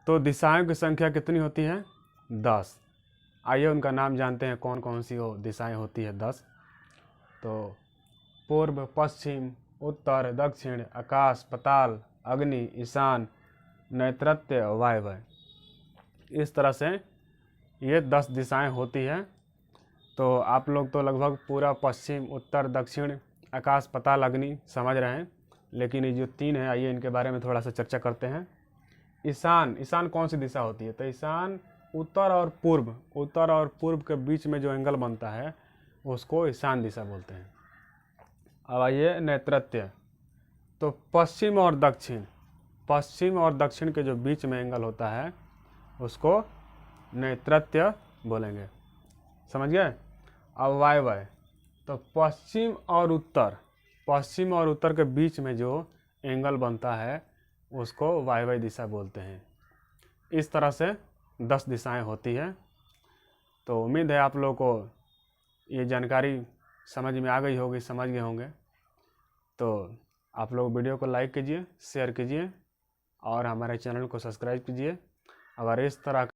तो दिशाओं की संख्या कितनी होती है? 10। आइए उनका नाम जानते हैं, कौन कौन सी वो दिशाएं होती है 10। तो पूर्व, पश्चिम, उत्तर, दक्षिण, आकाश, पाताल, अग्नि, ईशान, नैऋत्य, वायव्य। इस तरह से ये 10 दिशाएं होती हैं। तो आप लोग तो लगभग पूरा पश्चिम, उत्तर, दक्षिण, आकाश, पाताल, अग्नि समझ रहे हैं, लेकिन ये जो 3 है, आइए इनके बारे में थोड़ा सा चर्चा करते हैं। ईशान, ईशान कौन सी दिशा होती है? तो ईशान उत्तर और पूर्व के बीच में जो एंगल बनता है उसको ईशान दिशा बोलते हैं। अब आइए नैऋत्य। तो पश्चिम और दक्षिण के जो बीच में एंगल होता है उसको नैऋत्य बोलेंगे, समझ गए। अब वायव्य, तो पश्चिम और उत्तर के बीच में जो एंगल बनता है उसको वायव्य दिशा बोलते हैं। इस तरह से 10 दिशाएं होती हैं। तो उम्मीद है आप लोगों को ये जानकारी समझ में आ गई होगी, समझ गए होंगे। तो आप लोग वीडियो को लाइक कीजिए, शेयर कीजिए और हमारे चैनल को सब्सक्राइब कीजिए। अगर इस तरह